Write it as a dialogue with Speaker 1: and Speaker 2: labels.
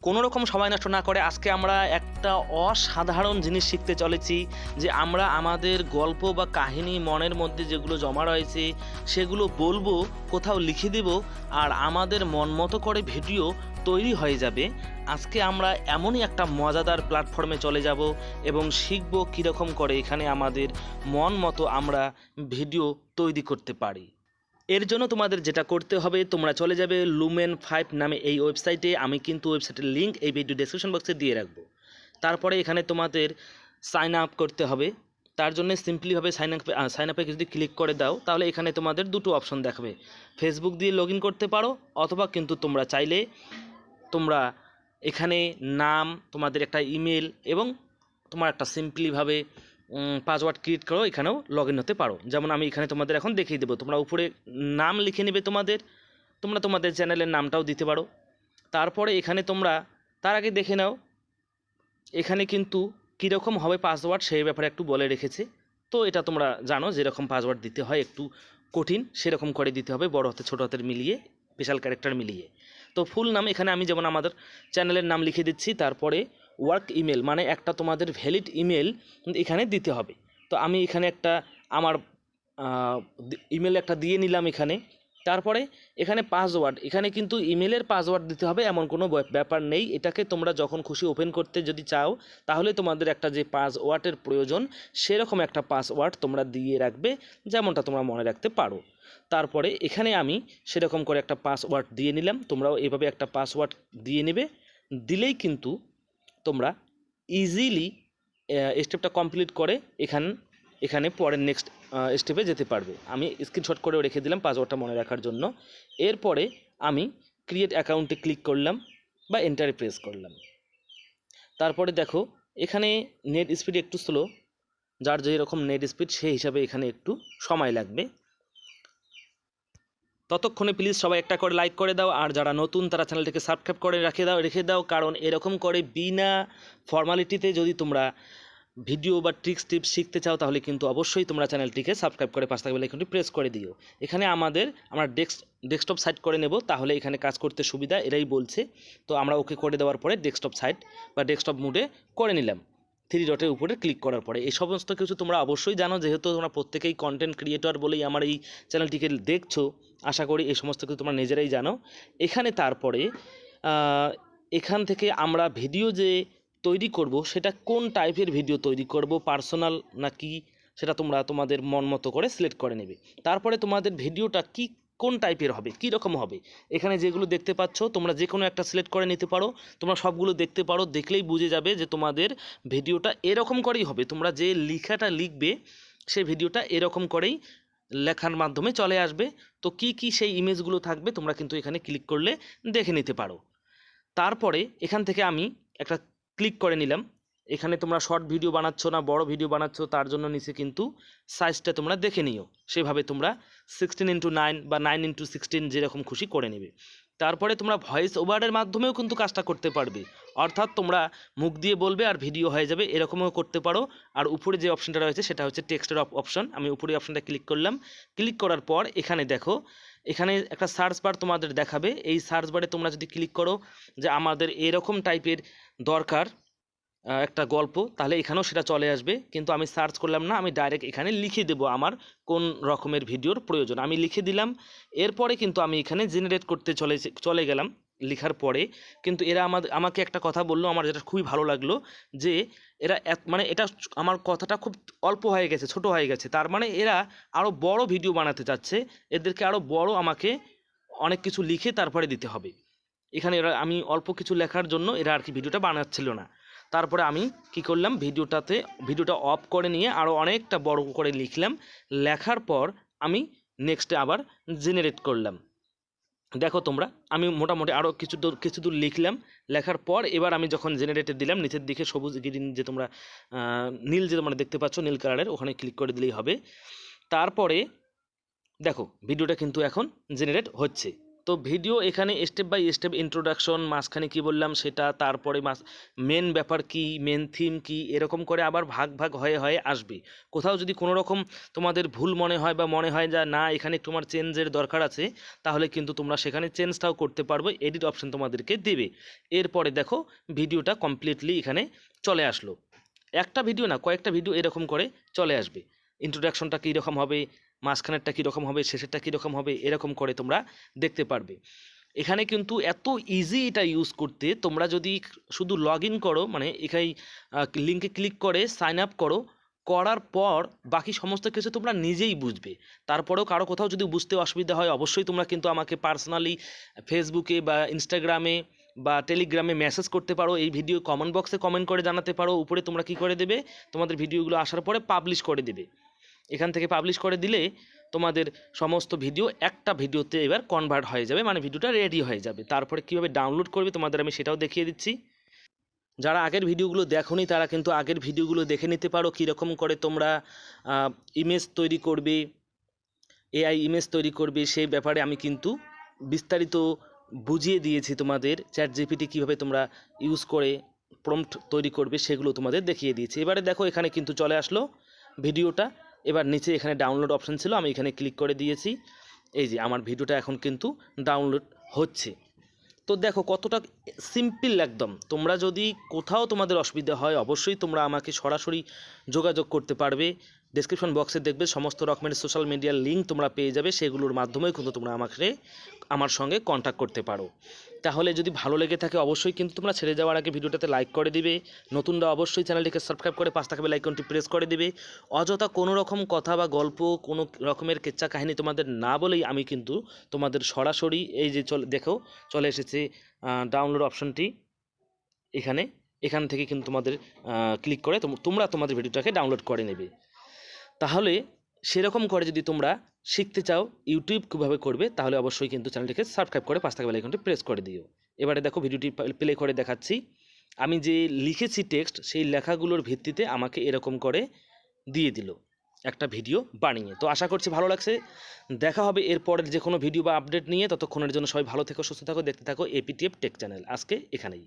Speaker 1: কোনো রকম সময় নষ্ট না করে আজকে আমরা একটা অসাধারণ জিনিস শিখতে চলেছি যে আমরা আমাদের গল্প বা কাহিনী মনের মধ্যে যেগুলো জমা রয়েছে সেগুলো বলবো, কোথাও লিখে দেব, আর আমাদের মন মতো করে ভিডিও তৈরি হয়ে যাবে। আজকে আমরা এমনই একটা মজাদার প্ল্যাটফর্মে চলে যাব এবং শিখব কীরকম করে এখানে আমাদের মন মতো আমরা ভিডিও তৈরি করতে পারি। এর জন্য তোমাদের যেটা করতে হবে, তোমরা চলে যাবে lumen5 নামে এই ওয়েবসাইটে। আমি কিন্তু ওয়েবসাইটের লিঙ্ক এই ভিডিও ডেসক্রিপশন বক্সে দিয়ে রাখবো। তারপরে এখানে তোমাদের সাইন আপ করতে হবে। তার জন্য সিম্পলিভাবে সাইন আপে যদি ক্লিক করে দাও তাহলে এখানে তোমাদের দুটো অপশন দেখাবে। ফেসবুক দিয়ে লগ ইন করতে পারো, অথবা কিন্তু তোমরা চাইলে তোমরা এখানে নাম, তোমাদের একটা ইমেল এবং তোমার একটা সিম্পলিভাবে পাসওয়ার্ড ক্রিয়েট করো, এখানেও লগ ইন হতে পারো। যেমন আমি এখানে তোমাদের এখন দেখিয়ে দেবো। তোমরা উপরে নাম লিখে নেবে তোমরা তোমাদের চ্যানেলের নামটাও দিতে পারো। তারপরে এখানে তোমরা তার আগে দেখে নাও এখানে কিন্তু কীরকম হবে পাসওয়ার্ড সেই ব্যাপারে একটু বলে রেখেছে। তো এটা তোমরা জানো, যেরকম পাসওয়ার্ড দিতে হয় একটু কঠিন, সেরকম করে দিতে হবে, বড় হাতে ছোটো হাতের মিলিয়ে, স্পেশাল ক্যারেক্টার মিলিয়ে। তো ফুল নাম এখানে আমি যেমন আমাদের চ্যানেলের নাম লিখে দিচ্ছি। তারপরে ওয়ার্ক ইমেল মানে একটা তোমাদের ভ্যালিড ইমেল এখানে দিতে হবে। তো আমি এখানে একটা আমার ইমেল একটা দিয়ে নিলাম এখানে। তারপরে এখানে পাসওয়ার্ড, এখানে কিন্তু ইমেলের পাসওয়ার্ড দিতে হবে এমন কোনো ব্যাপার নেই। এটাকে তোমরা যখন খুশি ওপেন করতে যদি চাও তাহলে তোমাদের একটা যে পাসওয়ার্ডের প্রয়োজন সেরকম একটা পাসওয়ার্ড তোমরা দিয়ে রাখবে, যেমনটা তোমরা মনে রাখতে পারো। তারপরে এখানে আমি সেরকম করে একটা পাসওয়ার্ড দিয়ে নিলাম। তোমরাও এভাবে একটা পাসওয়ার্ড দিয়ে নেবে। দিলেই কিন্তু তোমরা ইজিলি স্টেপটা কমপ্লিট করে এখানে পরের নেক্সট স্টেপে যেতে পারবে। আমি স্ক্রিনশট করেও রেখে দিলাম পাসওয়ার্ডটা মনে রাখার জন্য। এরপরে আমি ক্রিয়েট অ্যাকাউন্টে ক্লিক করলাম বা এন্টারে প্রেস করলাম। তারপরে দেখো এখানে নেট স্পিড একটু স্লো, যার যেরকম নেট স্পিড সেই হিসাবে এখানে একটু সময় লাগবে। ততক্ষণে প্লিজ সবাই একটা করে লাইক করে দাও, আর যারা নতুন তারা চ্যানেলটিকে সাবস্ক্রাইব করে রেখে দাও, কারণ এরকম করে বিনা ফর্মালিটিতে যদি তোমরা ভিডিও বা টিপস শিখতে চাও তাহলে কিন্তু অবশ্যই তোমরা চ্যানেলটিকে সাবস্ক্রাইব করে পাশে থাকা বেল আইকনটি প্রেস করে দিও। এখানে আমরা ডেস্কটপ সাইট করে নেব, তাহলে এখানে কাজ করতে সুবিধা, এরাই বলছে। তো আমরা ওকে করে দেওয়ার পরে ডেস্কটপ সাইট বা ডেস্কটপ মোডে করে নিলাম। 3 ডটের উপরে ক্লিক করার পরে এই সমস্ত কিছু তোমরা অবশ্যই জানো, যেহেতু তোমরা প্রত্যেকেই কন্টেন্ট ক্রিয়েটর বলেই আমার এই চ্যানেলটিকে দেখছো। আশা করি এই সমস্ত কিছু তোমরা নিজেরাই জানো। এখানে তারপরে এখান থেকে আমরা ভিডিও যে তৈরি করব সেটা কোন টাইপের ভিডিও তৈরি করব, পার্সোনাল নাকি, সেটা তোমরা তোমাদের মন মতো করে সিলেক্ট করে নেবে। তারপরে তোমাদের ভিডিওটা কোন টাইপের হবে, কী রকম হবে, এখানে যেগুলো দেখতে পাচ্ছ তোমরা যে কোনো একটা সিলেক্ট করে নিতে পারো। তোমরা সবগুলো দেখতে পারো, দেখলেই বুঝে যাবে যে তোমাদের ভিডিওটা এরকম করেই হবে। তোমরা যে লেখাটা লিখবে সেই ভিডিওটা এরকম করেই লেখার মাধ্যমে চলে আসবে। তো কি সেই ইমেজগুলো থাকবে তোমরা কিন্তু এখানে ক্লিক করলে দেখে নিতে পারো। তারপরে এখান থেকে আমি একটা ক্লিক করে নিলাম। এখানে তোমরা শর্ট ভিডিও বানাচ্ছ না বড় ভিডিও বানাচ্ছ, তার জন্য নিচে কিন্তু সাইজটা তোমরা দেখে নিও। সেভাবে তোমরা 16:9 বা 9:16 যেরকম খুশি করে নেবে। তারপরে তোমরা ভয়েস ওভারের মাধ্যমেও কিন্তু কাজটা করতে পারবে, অর্থাৎ তোমরা মুখ দিয়ে বলবে আর ভিডিও হয়ে যাবে, এরকমও করতে পারো। আর উপরে যে অপশনটা রয়েছে সেটা হচ্ছে টেক্সটের অপশন। আমি উপরে অপশনটা ক্লিক করলাম। ক্লিক করার পর এখানে দেখো, এখানে একটা সার্চ বার তোমাদের দেখাবে। এই সার্চ বারে তোমরা যদি ক্লিক করো যে আমাদের এরকম টাইপের দরকার একটা গল্প, তাহলে এখানেও সেটা চলে আসবে। কিন্তু আমি সার্চ করলাম না, আমি ডাইরেক্ট এখানে লিখে দেবো আমার কোন রকমের ভিডিওর প্রয়োজন, আমি লিখে দিলাম। এরপরে কিন্তু আমি এখানে জেনারেট করতে চলে গেলাম। লেখার পরে কিন্তু এরা আমাকে একটা কথা বললো, আমার যেটা খুবই ভালো লাগলো, যে এরা মানে এটা আমার কথাটা খুব অল্প হয়ে গেছে, ছোট হয়ে গেছে, তার মানে এরা আরও বড় ভিডিও বানাতে চাচ্ছে। এদেরকে আরও বড় আমাকে অনেক কিছু লিখে তারপরে দিতে হবে। এখানে আমি অল্প কিছু লেখার জন্য এরা আর কি ভিডিওটা বানাচ্ছিল না। তারপরে আমি কি করলাম, ভিডিওটা অফ করে নিয়ে আরও অনেকটা বড় করে লিখলাম। লেখার পর আমি নেক্সটে আবার জেনারেট করলাম। দেখো তোমরা, আমি মোটামুটি আরও কিছু দূর লিখলাম। লেখার পর এবার আমি যখন জেনারেটে দিলাম, নিচের দিকে সবুজ গ্রিন যে তোমরা নীল যে তোমরা দেখতে পাচ্ছ, নীল কালারের, ওখানে ক্লিক করে দিলেই হবে। তারপরে দেখো ভিডিওটা কিন্তু এখন জেনারেট হচ্ছে। তো ভিডিও এখানে স্টেপ বাই স্টেপ ইন্ট্রোডাকশন, মাঝখানে কি বললাম সেটা, তারপরে মেন ব্যাপার কি, মেন থিম কি, এরকম করে আবার ভাগ ভাগ হয়ে হয়ে আসবে। কোথাও যদি কোনো রকম তোমাদের ভুল মনে হয় বা মনে হয় যে না এখানে তোমার চেঞ্জের দরকার আছে, তাহলে কিন্তু তোমরা সেখানে চেঞ্জটাও করতে পারবে, এডিট অপশন তোমাদেরকে দেবে। এরপরে দেখো ভিডিওটা কমপ্লিটলি এখানে চলে আসলো। একটা ভিডিও না, কয়েকটা ভিডিও এরকম করে চলে আসবে। ইন্ট্রোডাকশনটা কীরকম হবে, মাঝখানেরটা কীরকম হবে, শেষেরটা কীরকম হবে, এরকম করে তোমরা দেখতে পারবে। এখানে কিন্তু এত ইজি এটা ইউজ করতে, তোমরা যদি শুধু লগ ইন করো, মানে এখানে লিঙ্কে ক্লিক করে সাইন আপ করো, করার পর বাকি সমস্ত কিছু তোমরা নিজেই বুঝবে। তারপরেও কারো কোথাও যদি বুঝতে অসুবিধা হয়, অবশ্যই তোমরা কিন্তু আমাকে পার্সোনালি ফেসবুকে বা ইনস্টাগ্রামে বা টেলিগ্রামে মেসেজ করতে পারো, এই ভিডিও কমেন্ট বক্সে কমেন্ট করে জানাতে পারো। উপরে তোমরা কি করে দেবে, তোমাদের ভিডিওগুলো আসার পরে পাবলিশ করে দেবে। এখান থেকে পাবলিশ করে দিলে তোমাদের সমস্ত ভিডিও একটা ভিডিওতে এবার কনভার্ট হয়ে যাবে, মানে ভিডিওটা রেডি হয়ে যাবে। তারপরে কীভাবে ডাউনলোড করবে তোমাদের আমি সেটাও দেখিয়ে দিচ্ছি। যারা আগের ভিডিওগুলো দেখোনি তারা কিন্তু আগের ভিডিওগুলো দেখে নিতে পারো, কীরকম করে তোমরা ইমেজ তৈরি করবে, এআই ইমেজ তৈরি করবে, সেই ব্যাপারে আমি কিন্তু বিস্তারিত বুঝিয়ে দিয়েছি তোমাদের। চ্যাট জিপিটি কীভাবে তোমরা ইউজ করে প্রম্পট তৈরি করবে সেগুলো তোমাদের দেখিয়ে দিয়েছি। এবারে দেখো এখানে কিন্তু চলে আসলো ভিডিওটা। এবার নিচে এখানে ডাউনলোড অপশান ছিল, আমি এখানে ক্লিক করে দিয়েছি। এই যে আমার ভিডিওটা এখন কিন্তু ডাউনলোড হচ্ছে। তো দেখো কতটা সিম্পল একদম। তোমরা যদি কোথাও তোমাদের অসুবিধা হয়, অবশ্যই তোমরা আমাকে সরাসরি যোগাযোগ করতে পারবে। ডেসক্রিপশন বক্সে দেখবে সমস্ত রকমের সোশ্যাল মিডিয়ার লিঙ্ক তোমরা পেয়ে যাবে, সেগুলোর মাধ্যমেও কিন্তু তোমরা আমার সঙ্গে কন্ট্যাক্ট করতে পারো। তাহলে যদি ভালো লেগে থাকে অবশ্যই কিন্তু তোমরা ছেড়ে যাওয়ার আগে ভিডিওটাতে লাইক করে দিবে। নতুনরা অবশ্যই চ্যানেলটিকে সাবস্ক্রাইব করে পাশে থাকা বেল আইকনটি প্রেস করে দিবে। অযথা কোনো রকম কথা বা গল্প, কোনো রকমের কেচ্চা কাহিনী তোমাদের না বলেই আমি কিন্তু তোমাদের সরাসরি এই যে চলে এসেছে ডাউনলোড অপশনটি। এখান থেকে কিন্তু তোমাদের ক্লিক করে তোমরা তোমাদের ভিডিওটাকে ডাউনলোড করে নেবে। তাহলে সেরকম করে যদি তোমরা শিখতে চাও ইউটিউব কীভাবে করবে, তাহলে অবশ্যই কিন্তু চ্যানেলটিকে সাবস্ক্রাইব করে পাশে থাকা বেল আইকনটি প্রেস করে দিও। এবারে দেখো ভিডিওটি প্লে করে দেখাচ্ছি। আমি যে লিখেছি টেক্সট, সেই লেখাগুলোর ভিত্তিতে আমাকে এরকম করে দিয়ে দিল একটা ভিডিও বানিয়ে। তো আশা করছি ভালো লাগছে। দেখা হবে এরপরের যে কোনো ভিডিও বা আপডেট নিয়ে। ততক্ষণের জন্য সবাই ভালো থেকো, সুস্থ থাকো, দেখতে থাকো এপিটিএফ টেক চ্যানেল। আজকে এখানেই।